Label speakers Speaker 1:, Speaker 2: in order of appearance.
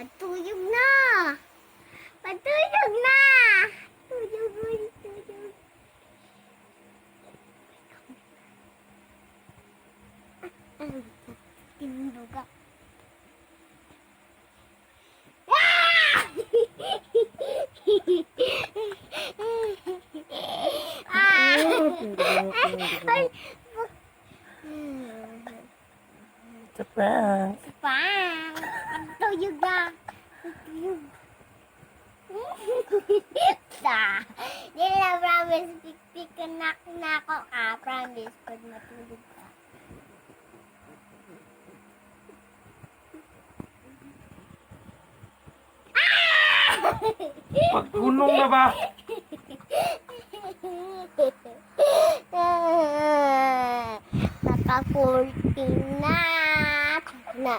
Speaker 1: Matuyog na. Matuyog na. Tuyog, tuyog. Tinulog ako.
Speaker 2: It's a prank.
Speaker 1: Pang! Tuyog na! Tuyog! Hindi na promise, pikpik ka na ako ka. Promise, pag matulog ka.
Speaker 2: Pagkulong na ba?
Speaker 1: Naka-14 na. Na.